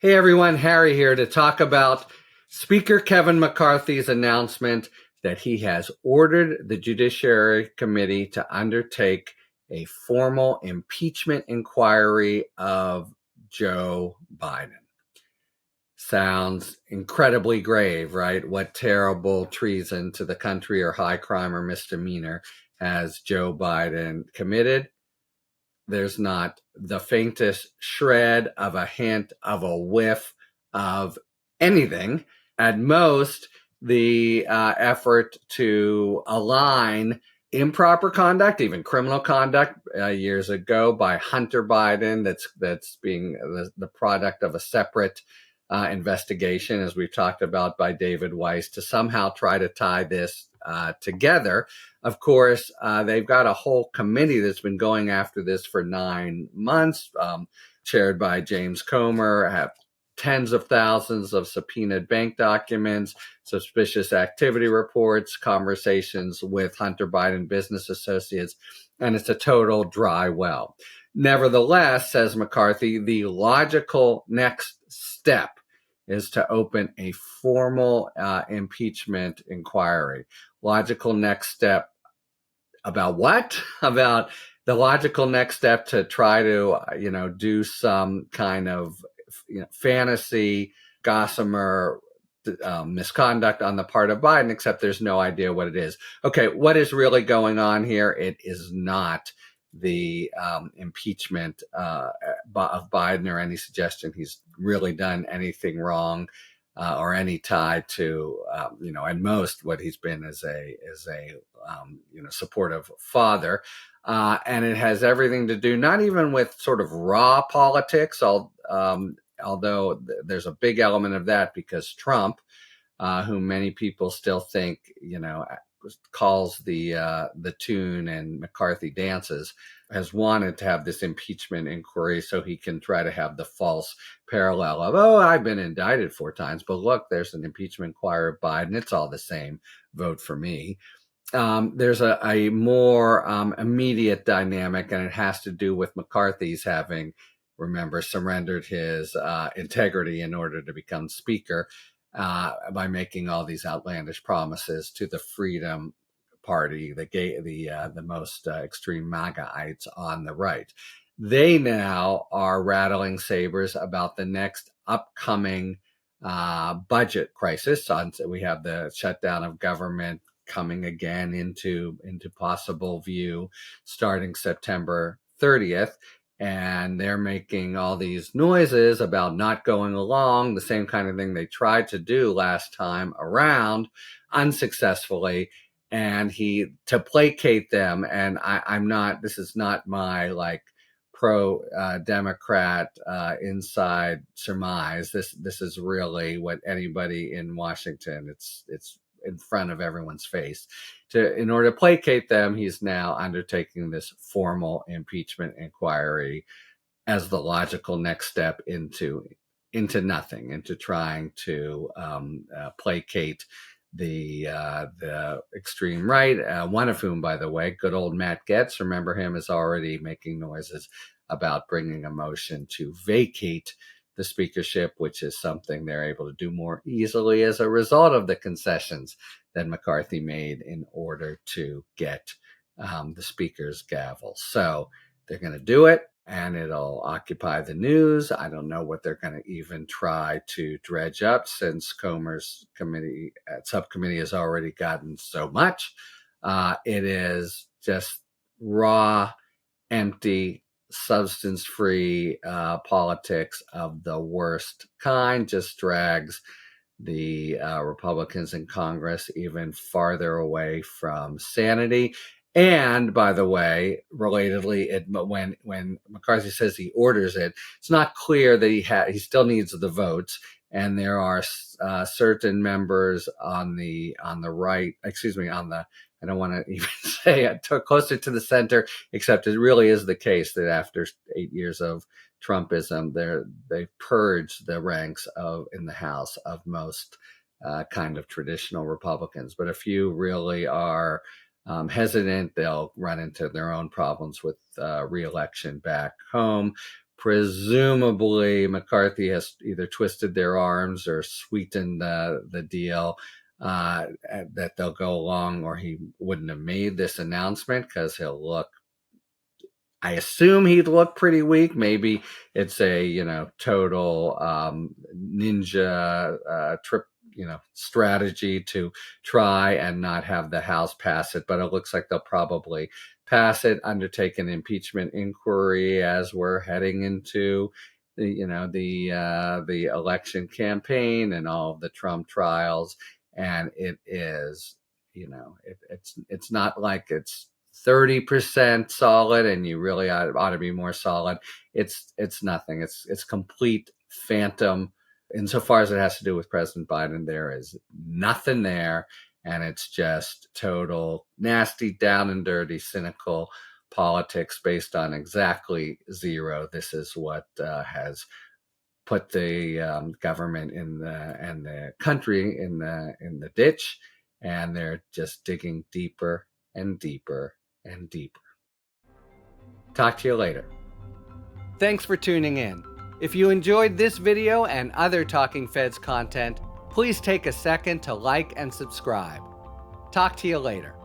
Hey everyone, Harry here to talk about Speaker Kevin McCarthy's announcement that he has ordered the Judiciary Committee to undertake a formal impeachment inquiry of Joe Biden. Sounds incredibly grave, right? What terrible treason to the country or high crime or misdemeanor has Joe Biden committed? There's not the faintest shred of a hint of a whiff of anything. At most, the effort to align improper conduct, even criminal conduct, years ago by Hunter Biden, that's being the product of a separate investigation, as we've talked about, by David Weiss, to somehow try to tie this together. Of course, they've got a whole committee that's been going after this for 9 months, chaired by James Comer, have tens of thousands of subpoenaed bank documents, suspicious activity reports, conversations with Hunter Biden business associates, and it's a total dry well. Nevertheless, says McCarthy, the logical next step is to open a formal impeachment inquiry. Logical next step about what? About the logical next step to try to, do some kind of, fantasy, gossamer misconduct on the part of Biden, except there's no idea what it is. Okay, what is really going on here? It is not the impeachment of Biden or any suggestion he's really done anything wrong or any tie to, at most what he's been is a supportive father. And it has everything to do not even with sort of raw politics, although there's a big element of that because Trump, whom many people still think, calls the tune and McCarthy dances, has wanted to have this impeachment inquiry so he can try to have the false parallel of, I've been indicted 4 times, but look, there's an impeachment inquiry of Biden. It's all the same. Vote for me. There's a more immediate dynamic, and it has to do with McCarthy's having, remember, surrendered his integrity in order to become speaker by making all these outlandish promises to the Freedom Party, the most extreme MAGAites on the right. They now are rattling sabers about the next upcoming budget crisis. We have the shutdown of government coming again into possible view starting September 30th. And they're making all these noises about not going along, the same kind of thing they tried to do last time around, unsuccessfully. And to placate them, and this is not my pro-Democrat inside surmise. This is really what anybody in Washington, it's in front of everyone's face. In order to placate them, he's now undertaking this formal impeachment inquiry as the logical next step into nothing, into trying to placate the extreme right, one of whom, by the way, good old Matt Gaetz, remember him, is already making noises about bringing a motion to vacate the speakership, which is something they're able to do more easily as a result of the concessions that McCarthy made in order to get the speaker's gavel. So they're going to do it, and it'll occupy the news. I don't know what they're going to even try to dredge up, since Comer's subcommittee has already gotten so much. It is just raw, empty, substance-free politics of the worst kind. Just drags the Republicans in Congress even farther away from sanity. And by the way, relatedly, when McCarthy says he orders it, it's not clear that he still needs the votes. And there are certain members on the right, I don't want to even say it, closer to the center, except it really is the case that after 8 years of Trumpism, they've purged the ranks in the House of most kind of traditional Republicans. But a few really are hesitant. They'll run into their own problems with re-election back home. Presumably, McCarthy has either twisted their arms or sweetened the deal that they'll go along, or he wouldn't have made this announcement because he'll look. I assume he'd look pretty weak. Maybe it's a total ninja trip strategy to try and not have the House pass it, but it looks like they'll probably pass it, undertake an impeachment inquiry as we're heading into the election campaign and all of the Trump trials. And it is, it's not like it's 30% solid and you really ought to be more solid. It's nothing. It's complete phantom. Insofar as it has to do with President Biden, there is nothing there, and it's just total nasty, down and dirty, cynical politics based on exactly zero. This is what has put the government and the country in the ditch, and they're just digging deeper and deeper and deeper. Talk to you later. Thanks for tuning in. If you enjoyed this video and other Talking Feds content, please take a second to like and subscribe. Talk to you later.